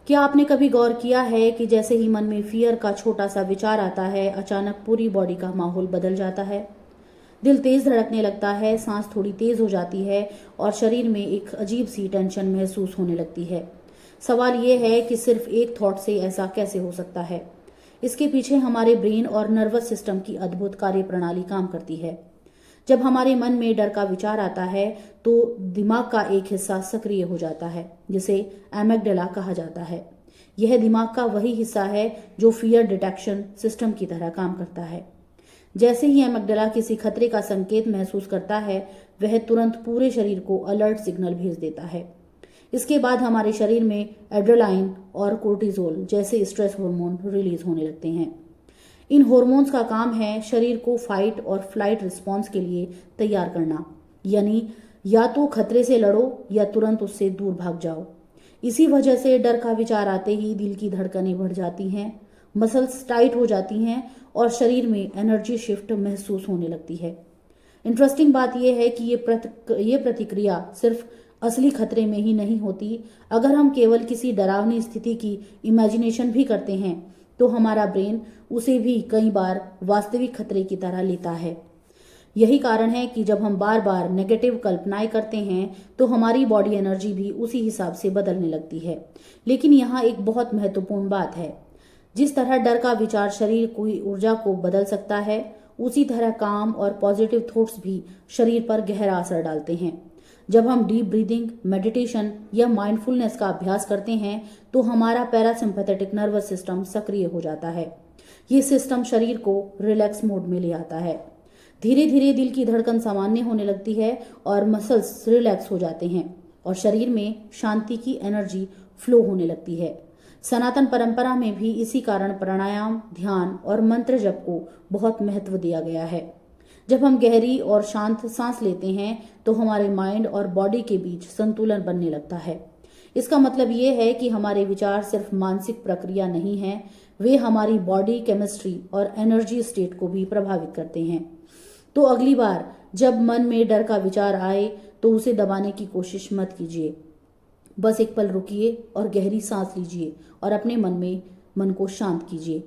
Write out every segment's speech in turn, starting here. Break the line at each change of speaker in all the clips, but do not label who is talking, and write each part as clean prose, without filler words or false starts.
क्या आपने कभी गौर किया है कि जैसे ही मन में फियर का छोटा सा विचार आता है, अचानक पूरी बॉडी का माहौल बदल जाता है। दिल तेज धड़कने लगता है, सांस थोड़ी तेज हो जाती है और शरीर में एक अजीब सी टेंशन महसूस होने लगती है। सवाल ये है कि सिर्फ एक थॉट से ऐसा कैसे हो सकता है। इसके पीछे हमारे ब्रेन और नर्वस सिस्टम की अद्भुत कार्यप्रणाली काम करती है। जब हमारे मन में डर का विचार आता है तो दिमाग का एक हिस्सा सक्रिय हो जाता है, जिसे एमिगडाला कहा जाता है। यह दिमाग का वही हिस्सा है जो फियर डिटेक्शन सिस्टम की तरह काम करता है। जैसे ही एमिगडाला किसी खतरे का संकेत महसूस करता है, वह तुरंत पूरे शरीर को अलर्ट सिग्नल भेज देता है। इसके बाद हमारे शरीर में एड्रेनालाइन और कोर्टिसोल जैसे स्ट्रेस हार्मोन रिलीज होने लगते हैं। इन हार्मोन्स का काम है शरीर को फाइट और फ्लाइट रिस्पॉन्स के लिए तैयार करना, यानी या तो खतरे से लड़ो या तुरंत उससे दूर भाग जाओ। इसी वजह से डर का विचार आते ही दिल की धड़कनें बढ़ जाती हैं, मसल्स टाइट हो जाती हैं और शरीर में एनर्जी शिफ्ट महसूस होने लगती है। इंटरेस्टिंग बात यह है कि ये प्रतिक्रिया सिर्फ असली खतरे में ही नहीं होती। अगर हम केवल किसी डरावनी स्थिति की इमेजिनेशन भी करते हैं तो हमारा ब्रेन उसे भी कई बार वास्तविक खतरे की तरह लेता है। यही कारण है कि जब हम बार बार नेगेटिव कल्पनाएं करते हैं तो हमारी बॉडी एनर्जी भी उसी हिसाब से बदलने लगती है। लेकिन यहाँ एक बहुत महत्वपूर्ण बात है। जिस तरह डर का विचार शरीर की ऊर्जा को बदल सकता है, उसी तरह काम और पॉजिटिव थॉट्स भी शरीर पर गहरा असर डालते हैं। जब हम डीप ब्रीदिंग, मेडिटेशन या माइंडफुलनेस का अभ्यास करते हैं तो हमारा पैरासिम्पैथेटिक नर्वस सिस्टम सक्रिय हो जाता है। ये सिस्टम शरीर को रिलैक्स मोड में ले आता है। धीरे धीरे दिल की धड़कन सामान्य होने लगती है और मसल्स रिलैक्स हो जाते हैं और शरीर में शांति की एनर्जी फ्लो होने लगती है। सनातन परंपरा में भी इसी कारण प्राणायाम, ध्यान और मंत्र जप को बहुत महत्व दिया गया है। जब हम गहरी और शांत सांस लेते हैं तो हमारे माइंड और बॉडी के बीच संतुलन बनने लगता है। इसका मतलब ये है कि हमारे विचार सिर्फ मानसिक प्रक्रिया नहीं है, वे हमारी बॉडी केमिस्ट्री और एनर्जी स्टेट को भी प्रभावित करते हैं। तो अगली बार जब मन में डर का विचार आए तो उसे दबाने की कोशिश मत कीजिए। बस एक पल रुकिए और गहरी सांस लीजिए और अपने मन को शांत कीजिए,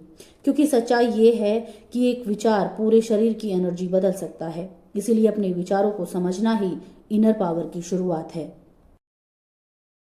क्योंकि सच्चाई ये है कि एक विचार पूरे शरीर की एनर्जी बदल सकता है। इसीलिए अपने विचारों को समझना ही इनर पावर की शुरुआत है।